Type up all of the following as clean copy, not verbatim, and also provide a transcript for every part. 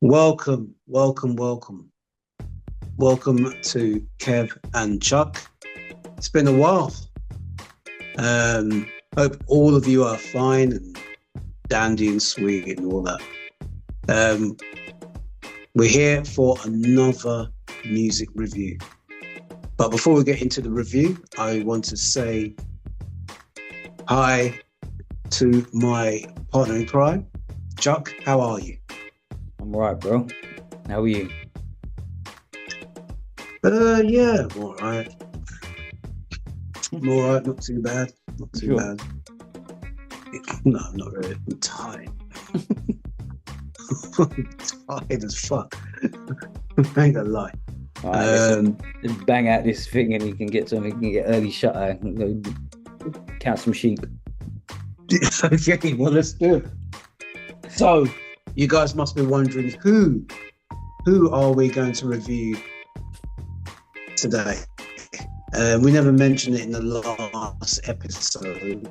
Welcome, welcome, welcome. Welcome to Kev and Chuck. It's been a while. Hope all of you are fine and dandy and sweet and all that. We're here for another music review. But before we get into the review, I want to say hi to my partner in crime, Chuck. How are you? I'm all right, bro. How are you? Yeah, I'm all right. I'm all right, not too bad. Not too Sure. bad. No, not really. I'm tired. I'm tired as fuck. I ain't gonna lie. All right, let's bang out this thing and you can get something. You can get early shutter and go count some sheep. Okay, well, let's do it. So, you guys must be wondering who are we going to review today? We never mentioned it in the last episode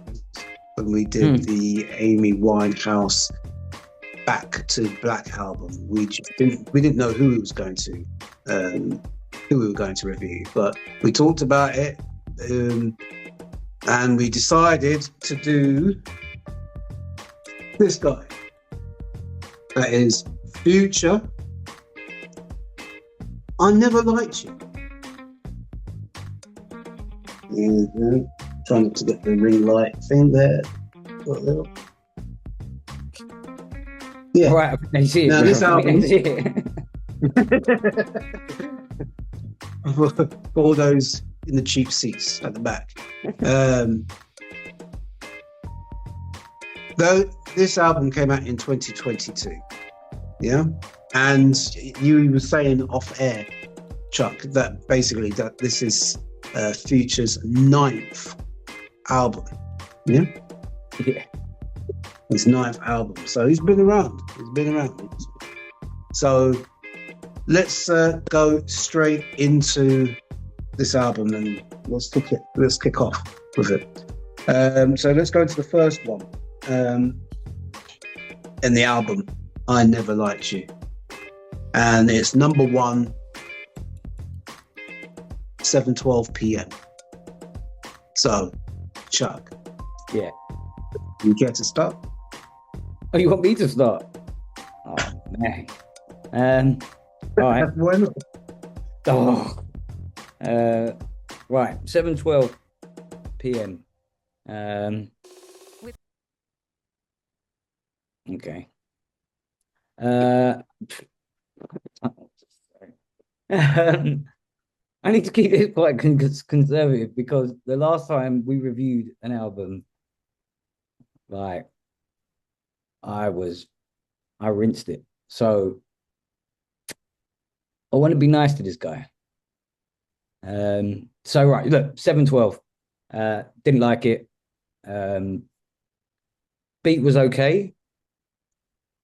when we did the Amy Winehouse Back to Black album. We didn't know who we were going to review, but we talked about it, and we decided to do this guy. That is Future. I Never Liked You. Mm-hmm. Trying to get the ring light thing there. Yeah. Right, I think they see it. Now, this album. For all those in the cheap seats at the back. Though this album came out in 2022. Yeah. And you were saying off air, Chuck, that basically that this is Future's 9th album. Yeah? Yeah. His 9th album. So he's been around. So let's go straight into this album and let's kick off with it. So let's go into the first one. In the album, I Never Liked You. And it's number 1, 7:12 p.m. So, Chuck. Yeah. You care to start? Oh, you want me to start? Oh, man. All right. Why not? Oh. Right. 7:12 p.m. Okay. I need to keep it quite conservative because the last time we reviewed an album, like I rinsed it. So I want to be nice to this guy. So right, look, 7:12. Didn't like it. Beat was okay.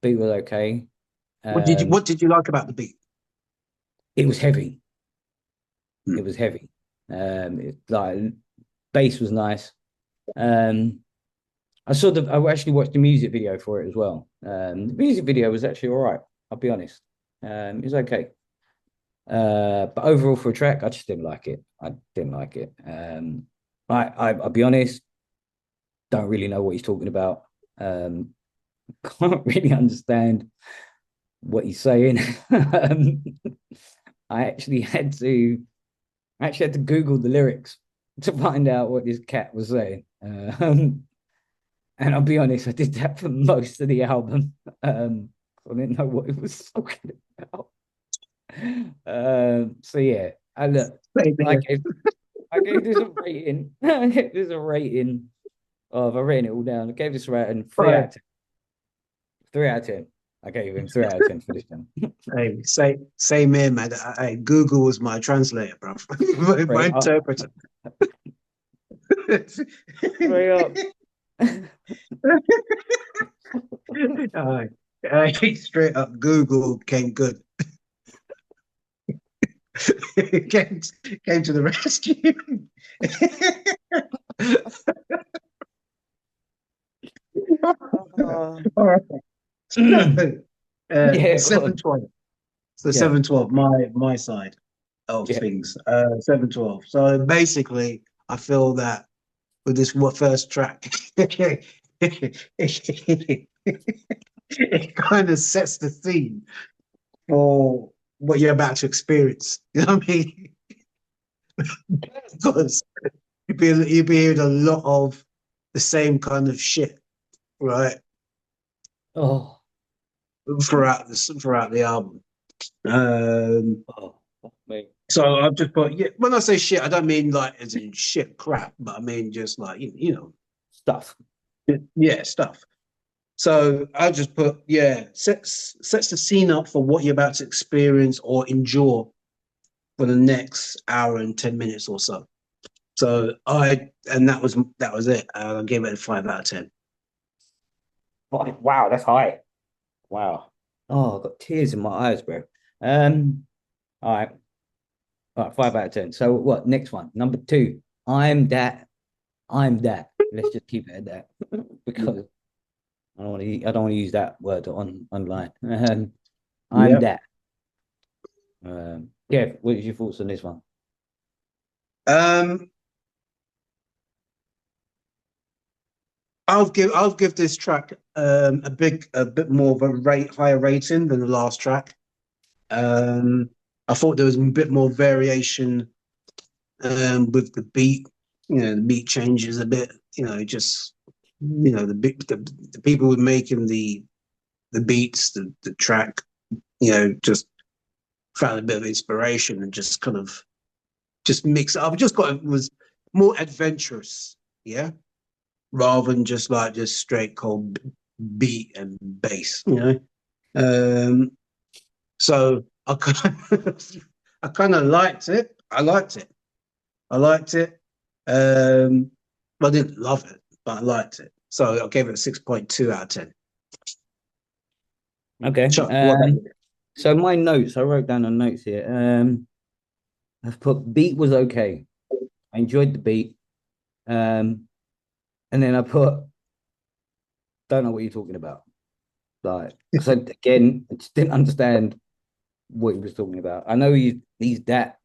What did you like about the beat? It was heavy. It was heavy. Like bass was nice. I actually watched the music video for it as well. The music video was actually all right. I'll be honest. It was okay. But overall for a track, I just didn't like it. I didn't like it. I'll be honest. Don't really know what he's talking about. Can't really understand what he's saying. I actually had to Google the lyrics to find out what this cat was saying. And I'll be honest, I did that for most of the album. I didn't know what it was talking about. So yeah, I gave this a rating. I gave this a rating of, I rated it all down. I gave this a rating 3 out of 10. 3 out of 10. I gave him 3 out of 10 for this one. Hey, same here, man. Google was my translator, bro. my interpreter. Straight up. Straight up, Google came good. came to the rescue. All right. Yeah, go on. 712. So Yeah, 712, my side of yeah. things. 712. So basically, I feel that with this first track, it kind of sets the scene for what you're about to experience. You know what I mean? Because you'll be hearing a lot of the same kind of shit, right? Oh, Throughout the album. Um, oh, mate. so I've just put, yeah, when I say shit, I don't mean like as in shit crap, but I mean just like Stuff. yeah, stuff. So I just put, yeah, sets the scene up for what you're about to experience or endure for the next hour and 10 minutes or so. So that was it. I gave it a 5 out of 10. Wow, that's high. Wow. Oh, I've got tears in my eyes, bro. Um, all right. All right, 5 out of 10. So what? Next one, number two. I'm that. I'm that. Let's just keep it at that because I don't want to use that word online. I'm Yep. that. Yeah. What is your thoughts on this one? Um, I'll give this track a bit more of a higher rating than the last track. Um, I thought there was a bit more variation with the beat. The beat changes a bit. Just the people who were making the beats, the track. Just found a bit of inspiration and just kind of just mix it up. It was more adventurous, yeah, rather than just straight cold beat and bass. Um, so I kind I kind of liked it. I liked it. I liked it. Um, I didn't love it, but I liked it. So I gave it a 6.2 out of 10. Okay. Chuck, what about you? So my notes, I wrote down on notes here. I've put beat was okay. I enjoyed the beat. Um, and then I put don't know what you're talking about. Like, because again, I just didn't understand what he was talking about. I know he's that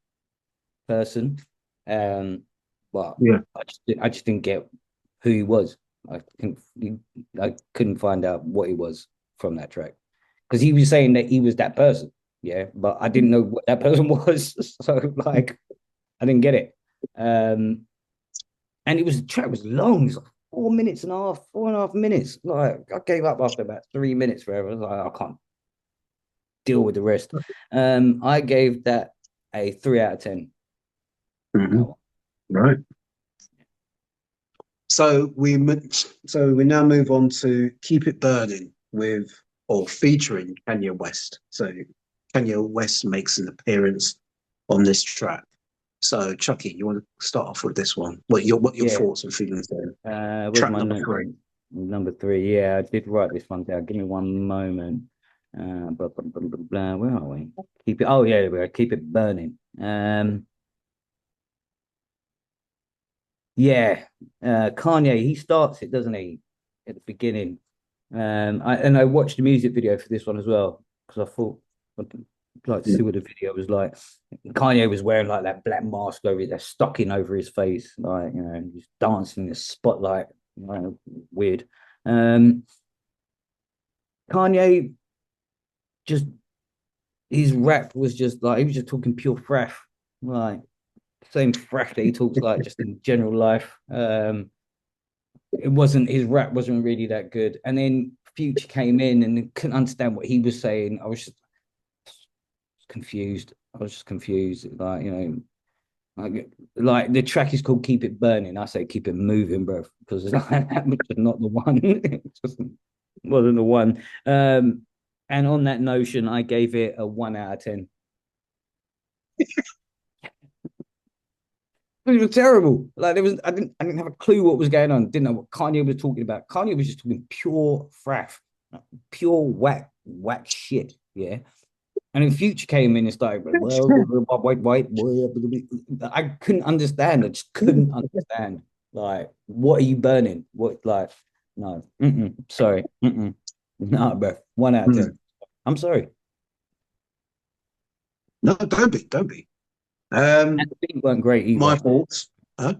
person, but Yeah. I just didn't get who he was. I couldn't find out what he was from that track because he was saying that he was that person, yeah, but I didn't know what that person was, so like I didn't get it. Um, and the track was long. It was like 4 minutes and a half, 4.5 minutes. Like I gave up after about 3 minutes. Forever, I was like, I can't deal with the rest. I gave that a 3 out of 10 on that Mhm. one. Right. So we now move on to "Keep It Burning" with or featuring Kanye West. So Kanye West makes an appearance on this track. So Chucky, you want to start off with this one? What your Yeah. thoughts and feelings there? Where's Track my number note? 3. Number three. Yeah, I did write this one down. Give me one moment. Where are we? Keep it. Oh yeah, there we go. Keep it burning. Yeah. Kanye. He starts it, doesn't he? At the beginning. I watched the music video for this one as well because I thought I'd like to Yeah. see what the video was like. Kanye was wearing like that black mask over that stocking over his face, like he's dancing in the spotlight, weird. Um, Kanye just his rap was just like he was just talking pure thrash, like same thrash that he talks like just in general life. It wasn't his rap wasn't really that good, and then Future came in and couldn't understand what he was saying. I was just confused. I was just confused, like the track is called "Keep It Burning." I say "Keep It Moving," bro, because it's like, that was just not the one. It just wasn't the one. And on that notion, I gave it a 1 out of 10. It was terrible. Like I didn't have a clue what was going on. Didn't know what Kanye was talking about. Kanye was just talking pure fraff, pure whack shit. Yeah. And then Future came in and started, well, white. I couldn't understand. I just couldn't understand. Like, what are you burning? What, like, no, sorry, no, bro. 1 out of Mm. 10. I'm sorry. No, don't be. And the beat weren't great either. My thoughts. Huh?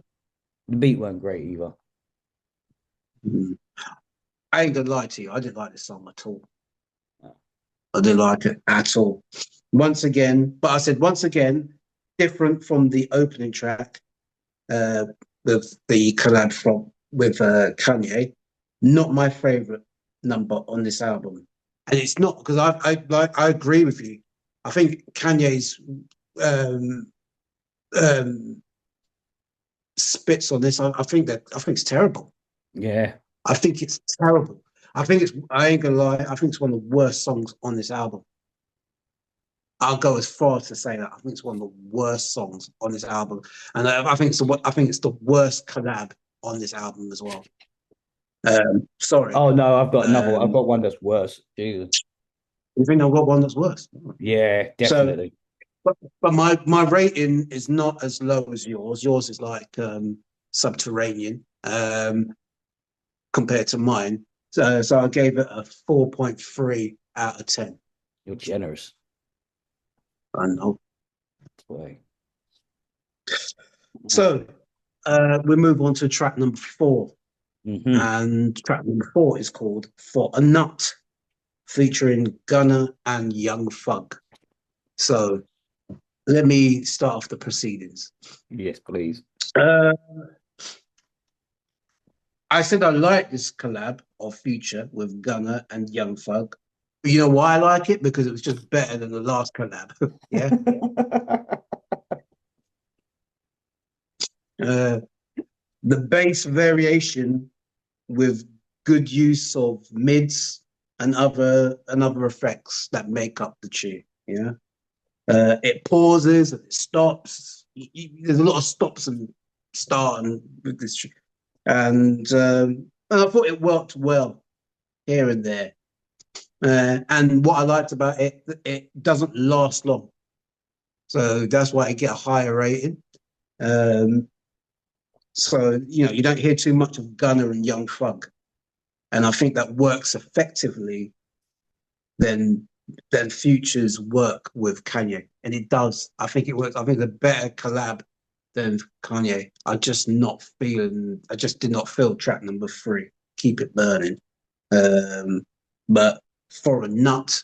The beat weren't great either. I ain't gonna lie to you. I didn't like this song at all. Oh. I didn't like it at all. Once again, but I said once again, different from the opening track with the collab with Kanye. Not my favorite number on this album, and it's not because I agree with you. I think Kanye's um, um, spits on this. I think it's terrible. Yeah. I think it's terrible. I ain't gonna lie, I think it's one of the worst songs on this album. I'll go as far as to say that. I think it's one of the worst songs on this album. And I think it's the worst collab on this album as well. Sorry. Oh no, I've got another one. I've got one that's worse. Jesus. You think I've got one that's worse? Yeah, definitely. So, but my rating is not as low as yours. Yours is like subterranean compared to mine. So I gave it a 4.3 out of 10. You're generous. I know. Boy. So we move on to track number 4. Mm-hmm. And track number 4 is called For a Nut, featuring Gunna and Young Thug. So let me start off the proceedings. Yes, please. I said I like this collab of Future with Gunna and Young Thug. But you know why I like it? Because it was just better than the last collab. Yeah. The bass variation with good use of mids and other effects that make up the tune. Yeah. It pauses and it stops. There's a lot of stops and starting with this tune. And I thought it worked well here and there. And what I liked about it, it doesn't last long. So that's why I get a higher rating. So, you don't hear too much of Gunna and Young Thug. And I think that works effectively than Future's work with Kanye. And it does. I think it works. I think it's a better collab than Kanye. I just did not feel track number 3, Keep It Burning. But For a Nut,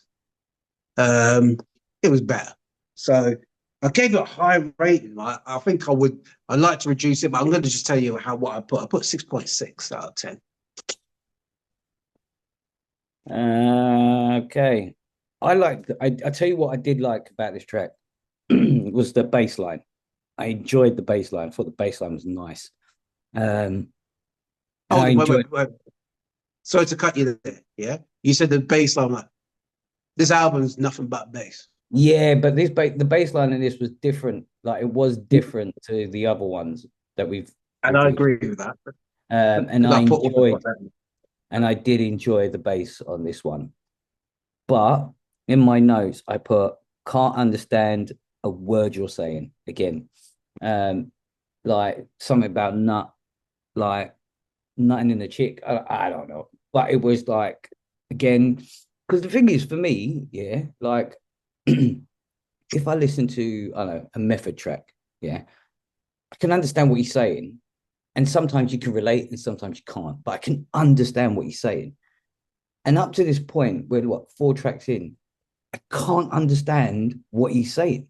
it was better. So I gave it a high rating. I think I'd like to reduce it, but I'm going to just tell you what I put. I put 6.6 out of 10. Okay. I tell you what I did like about this track was the bass line. I enjoyed the bass line. I thought the bass line was nice. Wait. Sorry to cut you there. Yeah, you said the bass line. Like, this album is nothing but bass. Yeah, but the bass line in this was different. Like, it was different to the other ones that we've. And I agree with that. And I did enjoy the bass on this one. But in my notes, I put can't understand a word you're saying again. Like something about like nutting in the chick. I don't know. But it was like, again, because the thing is for me, yeah, like if I listen to, I don't know, a Method track, yeah, I can understand what he's saying. And sometimes you can relate and sometimes you can't, but I can understand what he's saying. And up to this point, we're 4 tracks in, I can't understand what he's saying.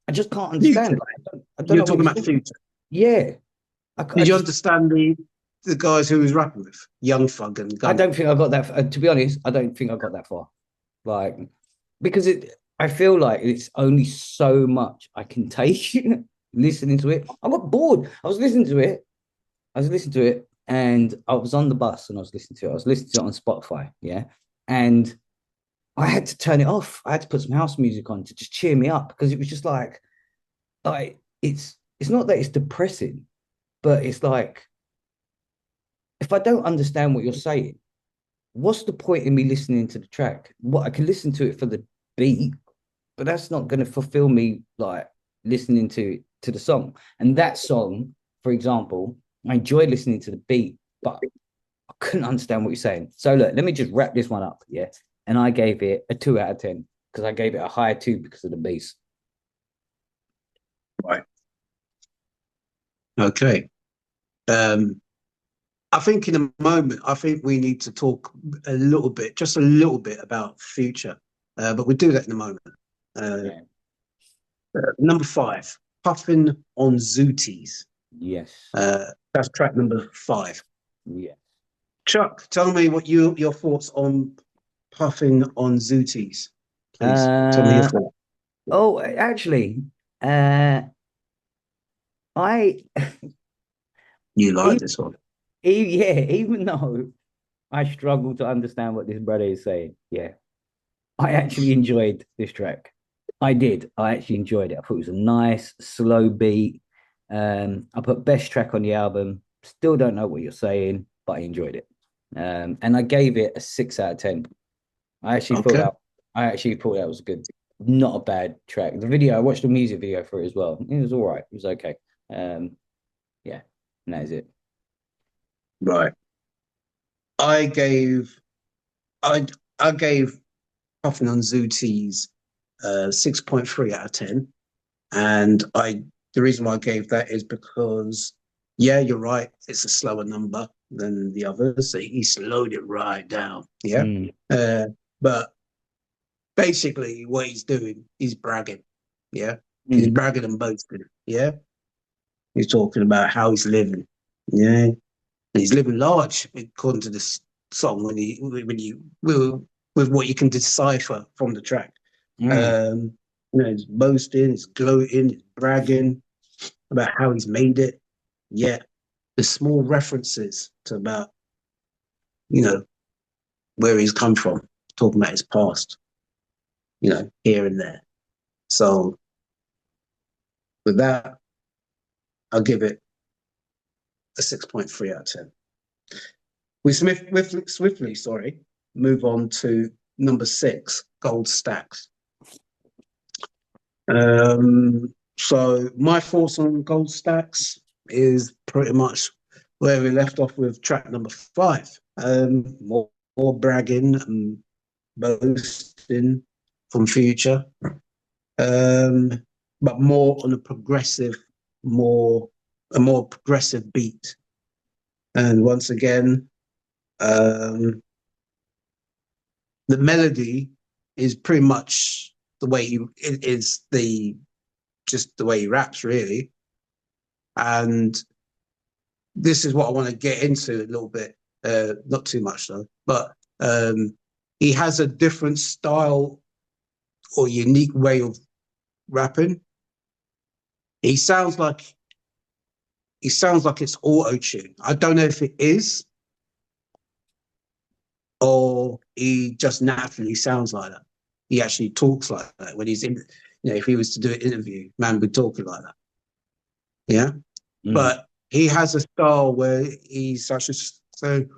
I just can't understand. I don't You're know talking about Future. Yeah. Did you understand the guys who was rapping with? Young Thug and Gunna? I don't think I got that. To be honest, I don't think I got that far. Like, because I feel like it's only so much I can take listening to it. I got bored. I was listening to it and I was on the bus and I was listening to it. I was listening to it on Spotify, yeah. And I had to turn it off. I had to put some house music on to just cheer me up because it was just like it's not that it's depressing, but it's like if I don't understand what you're saying, what's the point in me listening to the track? What I can listen to it for the beat, but that's not going to fulfill me like listening to the song. And that song, for example, I enjoyed listening to the beat, but I couldn't understand what you're saying. So look, let me just wrap this one up. Yeah. and I gave it a 2 out of 10 because I gave it a higher 2 because of the bass. Right. Okay. I think in a moment, I think we need to talk a little bit, just a little bit about Future, but we'll do that in a moment. Yeah. Number 5, Puffin on Zooties. Yes. That's track number 5. Yes. Chuck, tell me what your thoughts on Puffin on Zooties, please. Tell me your thoughts. Oh, actually, I You like even, this one? yeah, even though I struggle to understand what this brother is saying, yeah, I actually enjoyed this track. I did. I actually enjoyed it. I thought it was a nice, slow beat. I put best track on the album. Still don't know what you're saying, but I enjoyed it. And I gave it a 6 out of 10. I actually thought Okay. that I actually thought that was good. Not a bad track. The video, I watched the music video for it as well. It was all right. It was okay. Yeah, and that is it. Right. I gave I I gave Puffin on Zooties 6.3 out of 10. And the reason why I gave that is because, yeah, you're right. It's a slower number than the others. So he slowed it right down. Yeah. Mm. But basically, what he's doing, he's bragging. Yeah. He's Mm. bragging and boasting. Yeah. He's talking about how he's living. Yeah. And he's living large, according to this song, with what you can decipher from the track. Mm. He's boasting, he's gloating, he's bragging about how he's made it. Yet the small references to about, where he's come from, talking about his past, here and there. So with that, I'll give it a 6.3 out of 10. We swiftly, move on to number 6, Gold Stacks. So my thoughts on Gold Stacks is pretty much where we left off with track number 5. More bragging and boasting from Future, but more on a more progressive beat. And once again, the melody is pretty much just the way he raps, really. And this is what I want to get into a little bit, not too much though, but he has a different style or unique way of rapping. He sounds like it's auto-tune. I don't know if it is or he just naturally sounds like that. He actually talks like that when he's in, if he was to do an interview, man would talk like that. Yeah. Mm. But he has a style where he's such a saying,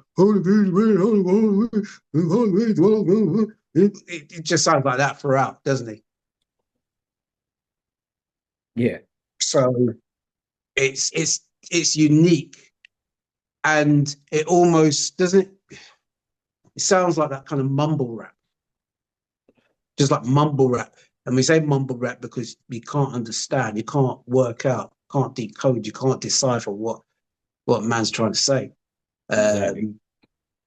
it just sounds like that throughout, doesn't he? Yeah. So it's unique, and it almost doesn't. It sounds like that kind of mumble rap, just like mumble rap. And we say mumble rap because you can't understand, you can't work out, can't decode, you can't decipher what man's trying to say. Exactly.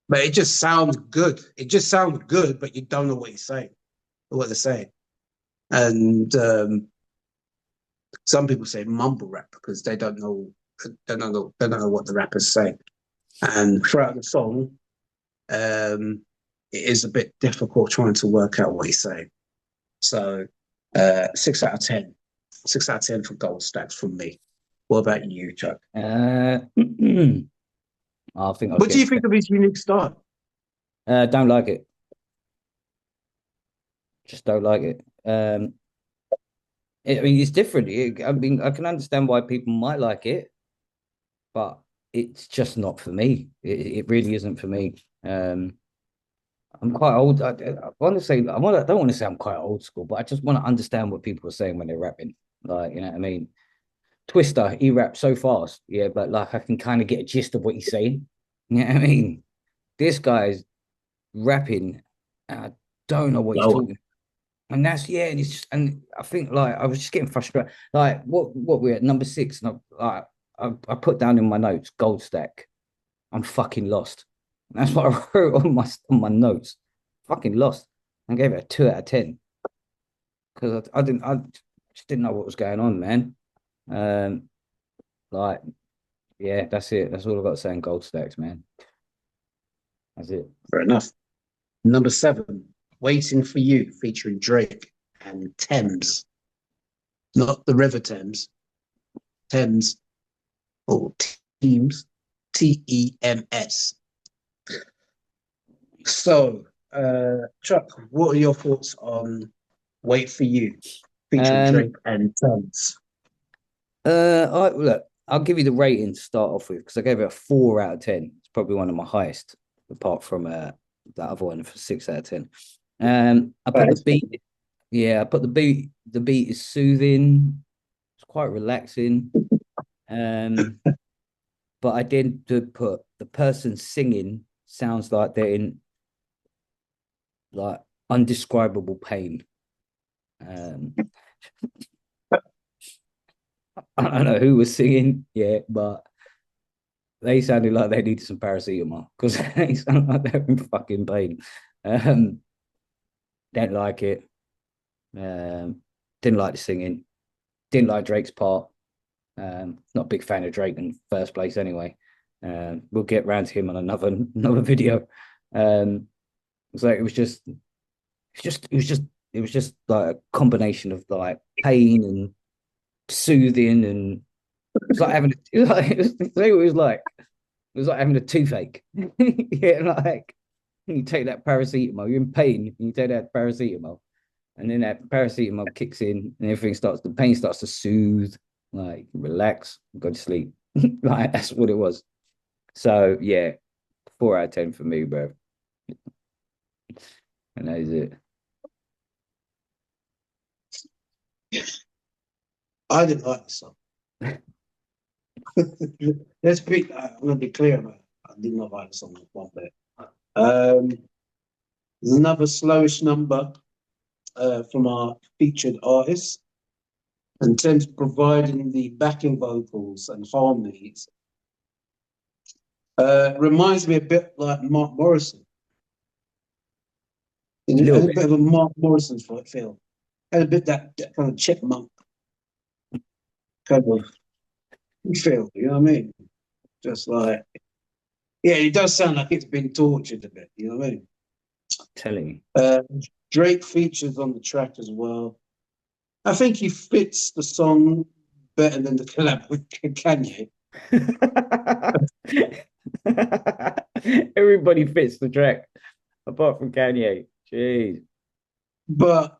But it just sounds good. It just sounds good, but you don't know what he's saying, or what they're saying. And some people say mumble rap because they don't know what the rapper's saying. And throughout the song, it is a bit difficult trying to work out what he's saying. So 6 out of 10. 6 out of 10 for Gold Stacks from me. What about you, Chuck? I think I'll What do you think of his unique style? don't like it. Just don't like it. I mean, it's different. I mean, I can understand why people might like it, but it's just not for me. It really isn't for me. I'm quite old. I want to say I don't want to say I'm quite old school, but I just want to understand what people are saying when they're rapping. Like, you know what I mean? Twister, he raps so fast, yeah, but like I can kind of get a gist of what he's saying. You know what I mean? This guy's rapping. don't know what he's Oh, talking. And that's and it's just, and I think like I was just getting frustrated. Like what we're at number 6, and I put down in my notes gold stack. I'm fucking lost. And that's what I wrote on my notes. Fucking lost. I gave it a 2 out of 10 because I just didn't know what was going on, man. Um, like yeah, that's it. That's all I've got to say on gold stacks, man. That's it. fair enough. Number 7, Waiting for You, featuring Drake and Thames. Not the River Thames. Thames or Teams. Tems. So, Chuck, what are your thoughts on Wait for You, featuring Um, Drake and Thames? look, I'll give you the rating to start off with because I gave it a 4 out of 10. It's probably one of my highest, apart from that other one for 6 out of 10. I put the beat. Yeah, I put the beat. The beat is soothing. It's quite relaxing. But I did put the person singing sounds like they're in like undescribable pain. I don't know who was singing, but they sounded like they needed some paracetamol because they sound like they're in fucking pain. Don't like it. Didn't like the singing. Didn't like Drake's part. Not a big fan of Drake in the first place anyway. We'll get round to him on another video. So it was just like a combination of like pain and soothing, and it's like having it was like having a toothache. Yeah, like you take that paracetamol, you're in pain, and you take that paracetamol, and then that paracetamol kicks in, and the pain starts to soothe, like relax, go to sleep. Like that's what it was. So yeah, 4 out of 10 for me, bro. And that is it. I didn't like the song. I'm going to be clear about it. I did not like the song one bit. There's another slowish number from our featured artist. In terms of providing the backing vocals and harmonies, reminds me a bit like Mark Morrison. A little A bit. bit of a Mark Morrison feel. Had a bit that kind of chipmunk kind of feel, you know what I mean? Just like, yeah, it does sound like it's been tortured a bit, you know what I mean? Telling you. Drake features on the track as well. I think he fits the song better than the collab with Kanye. Everybody fits the track apart from Kanye. Jeez. But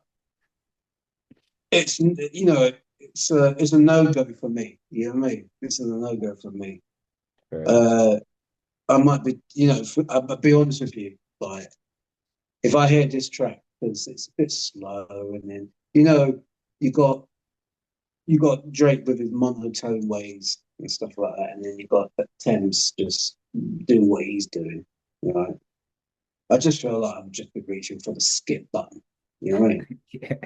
it's it's a no-go for me. You know what I mean? This is a no-go for me. I might be, I'll be honest with you, like if I hear this track because it's a bit slow, and then you got Drake with his monotone ways and stuff like that, and then you got Thames just doing what he's doing. Right? I just feel like I'm just reaching for the skip button. You know what I mean? Yeah.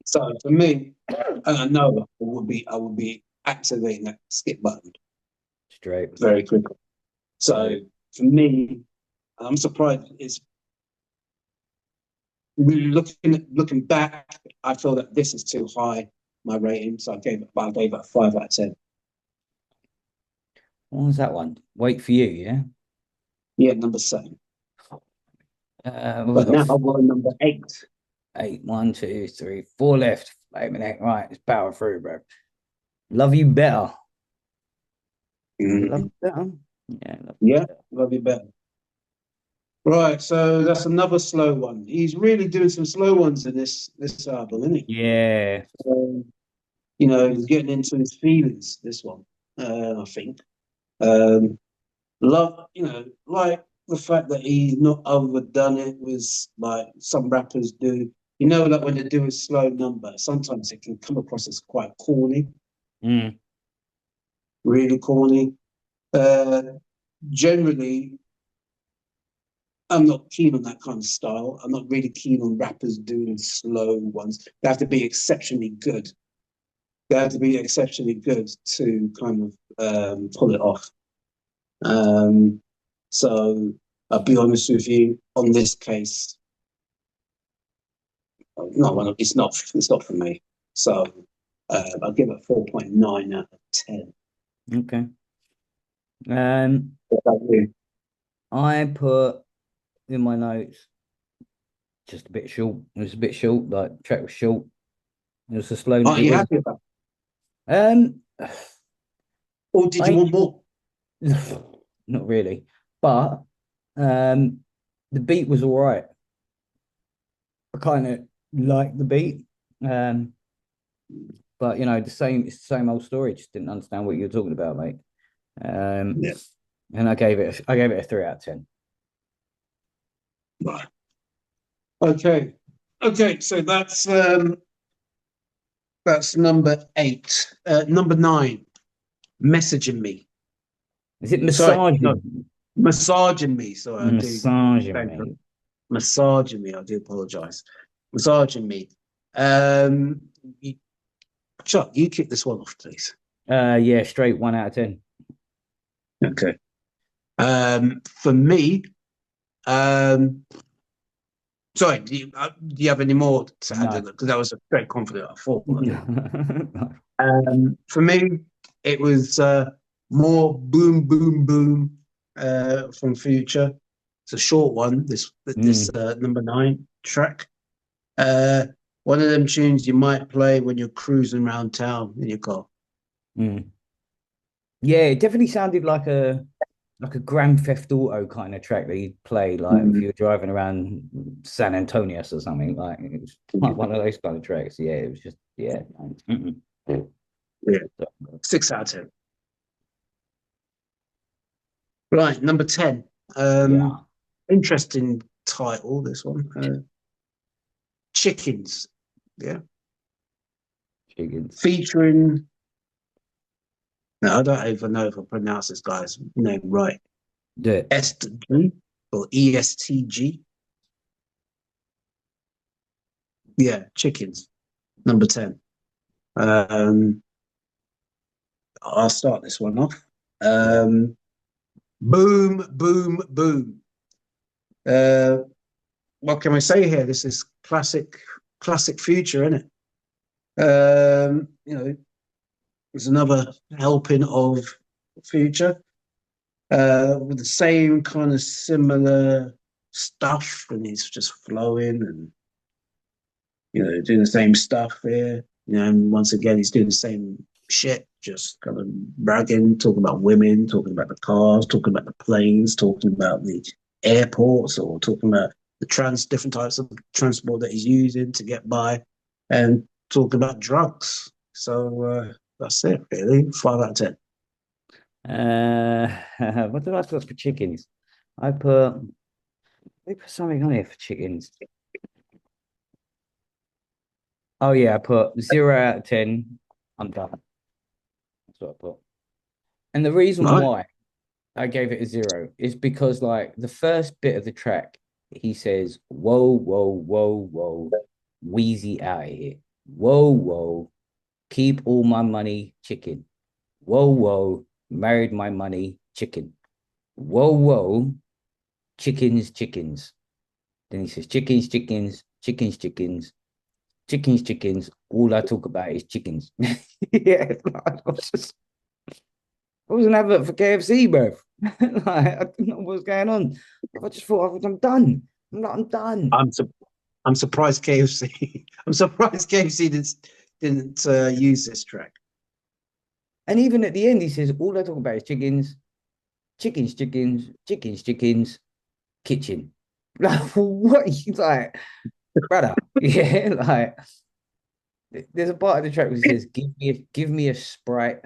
So for me, and I know I would be activating that skip button Straight. very quickly. So Straight. for me, I'm surprised it's really looking back. I feel that this is too high, my rating, so I gave it a 5 out of 10. What was that one? Wait for you, yeah? Yeah, number 7. We've But now got I've got number 8. 8. 1, 2, 3, 4 left. Wait a minute. Right, let's power through, bro. Love you better. Love you better. Yeah, Love you better. Right, so that's another slow one. He's really doing some slow ones in this album, isn't he? yeah. He's getting into his feelings. This one, I think. Love, like the fact that he's not overdone it with like some rappers do. Like when they do a slow number, sometimes it can come across as quite corny, really corny. Generally, I'm not keen on that kind of style. I'm not really keen on rappers doing slow ones. They have to be exceptionally good. They have to be exceptionally good to kind of pull it off. Um, so I'll be honest with you on this case. No, it's not. It's not for me. So I'll give it 4.9 out of 10. Okay. Um, What about you? I put in my notes just a bit short. It was a bit short. Like the track was short. It was a slow. Are It you was. happy about Um, or did you I want more? not really, but um, the beat was all right. I kind of liked the beat. Um, but you know, it's the same old story. Just didn't understand what you were talking about, mate. Um, Yeah. and I gave it a 3 out of 10. Right. Okay. Okay. So that's number 8. Number 9, messaging me. Is it Sorry, no, massaging? massaging me. Sorry, I do. Massaging me. Massaging me. I do apologize. Massaging me. Um, you, Chuck, you kick this one off, please. Yeah, straight 1 out of 10. Okay. For me, um, sorry, do you have any more to add? No. Because that was a very confident. I thought. For me, it was more boom, boom, boom from Future. It's a short one. This Mm, number 9 track. Uh, One of them tunes you might play when you're cruising around town in your car. mm. Yeah, it definitely sounded like a Grand Theft Auto kind of track that you'd play like if Mhm. you were driving around San Antonio or something. Like it was like one of those kind of tracks. Yeah, it was just yeah. Mm-mm. Yeah, 6 out of 10. Right, number 10. Yeah, Interesting title. This one, Chickens. Yeah, chickens. featuring. No, I don't even know if I pronounce this guy's name right. Do it. SG or ESTG. Yeah, chickens. Number 10. Um, I'll start this one off. Yeah. Boom, boom, boom. Uh, what can we say here? This is classic Future, isn't it? There's another helping of Future with the same kind of similar stuff, and he's just flowing and doing the same stuff here. And once again, he's doing the same shit, just kind of bragging, talking about women, talking about the cars, talking about the planes, talking about the airports, or talking about the different types of transport that he's using to get by, and talking about drugs. So that's it, really. 5 out of 10. Uh, what did I put for chickens? I put something on here for chickens. Oh yeah, I put 0 out of 10. I'm done. That's what I put. And the reason Right? why I gave it a 0 is because like the first bit of the track, he says, "Whoa, whoa, whoa, whoa, Wheezy out of here. Whoa, whoa, keep all my money, chicken. Whoa, whoa, married my money, chicken. Whoa, whoa, chickens, chickens." Then he says, "Chickens, chickens, chickens, chickens, chickens, chickens. All I talk about is chickens." Yeah, I was an advert for KFC, bro. Like, I didn't know what was going on. I just thought I'm done. I'm done. I'm su- I'm surprised KFC. I'm surprised KFC didn't use this track. And even at the end, he says, "All I talk about is chickens, chickens, chickens, chickens, chickens, kitchen." Like, what? He's like, brother, yeah, like there's a part of the track where he says, give me a Sprite.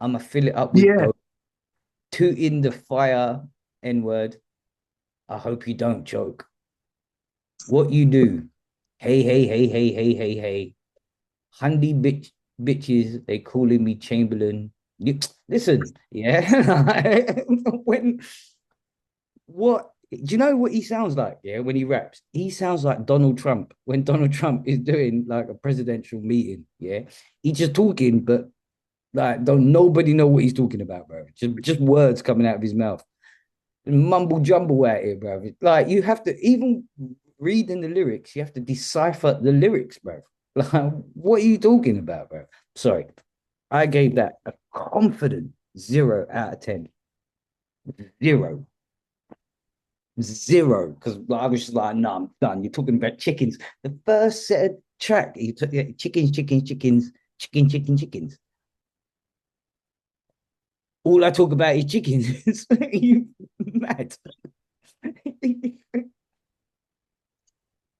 I'ma fill it up with Yeah, dope. Two in the fire, N word. I hope you don't choke. What you do? Hey, hey, hey, hey, hey, hey, hey. Handy bitches, they calling me Chamberlain. Listen, yeah. when what Do you know what he sounds like? Yeah, when he raps, he sounds like Donald Trump when Donald Trump is doing like a presidential meeting. Yeah, he's just talking, but like don't nobody know what he's talking about, bro. Just words coming out of his mouth, mumble jumble at it, bro. Like you have to even reading the lyrics, you have to decipher the lyrics, bro. Like what are you talking about, bro? Sorry, I gave that a confident 0 out of 10. Zero. Zero, because I was just like, no, I'm done. You're talking about chickens. The first set of track, you took chickens, chickens, chickens, chickens. All I talk about is chickens. Are you mad?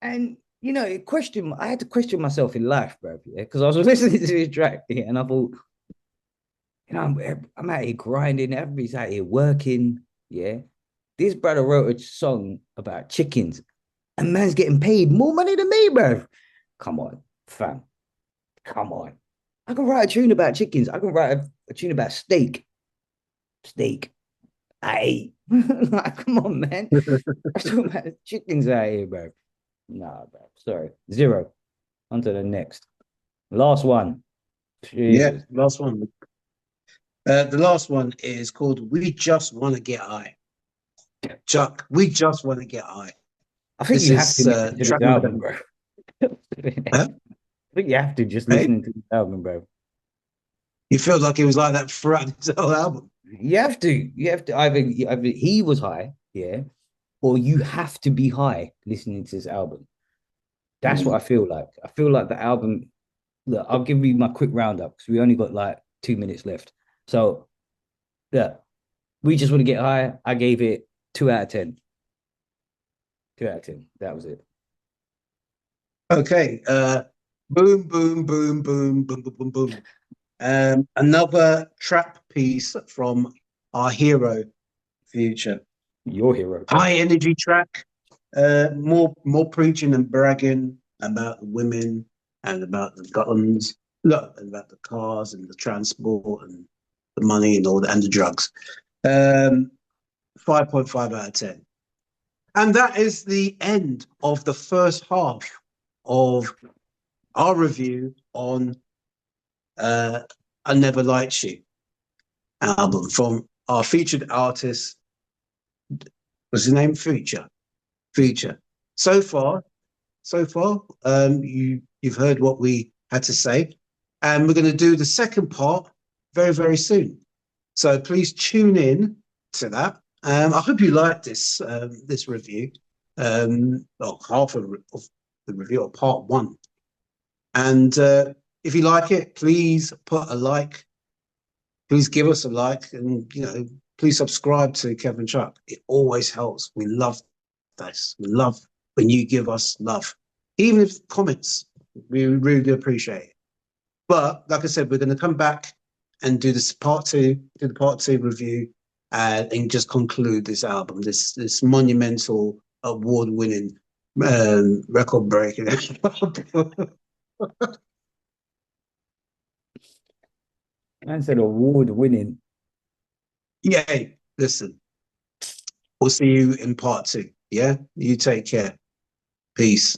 And you know, I had to question myself in life, bro. Yeah, because I was listening to this track, yeah, and I thought, you know, I'm out here grinding, everybody's out here working, yeah. This brother wrote a song about chickens, and man's getting paid more money than me, bro. Come on, fam. Come on. I can write a tune about chickens. I can write a tune about steak. Steak. I like, come on, man. I'm talking about chickens out here, bro. Nah, bro. Sorry. Zero. On to the next. Last one. Yeah, Jesus. last one. The last one is called "We Just Want to Get High." Chuck, we just want to get high. I think This you have to is listen to track this number album, bro. I huh? think you have to just Hey, listening to this album, bro. you feel like it was like that throughout this whole album. You have to. You have to either he was high, yeah, or you have to be high listening to this album. That's what I feel like. I feel like the album. Look, I'll give you my quick roundup because we only got like 2 minutes left. So, yeah, we just want to get high. I gave it 2 out of 10. 2 out of 10. That was it. Okay. Boom, boom, boom, boom, boom, boom, boom, boom. Another trap piece from our hero, Future. Your hero. High energy track. More preaching and bragging about the women and about the guns. Look, and about the cars and the transport and the money and all that and the drugs. 5.5 out of 10. And that is the end of the first half of our review on I Never Liked You album from our featured artist. Was his name Future? Future. So far, you've heard what we had to say, and we're going to do the second part very, very soon. So please tune in to that. I hope you liked this review, or half of the review, or part one. And if you like it, please put a like. Please give us a like, and please subscribe to Kevin Chuck. It always helps. We love this. We love when you give us love, even if comments. We really do appreciate it. But like I said, we're going to come back and do this part two, do the part two review, and just conclude this album, this monumental, award-winning, record-breaking. I said award winning. Yeah, listen, we'll see you in part two. Yeah, you take care. Peace.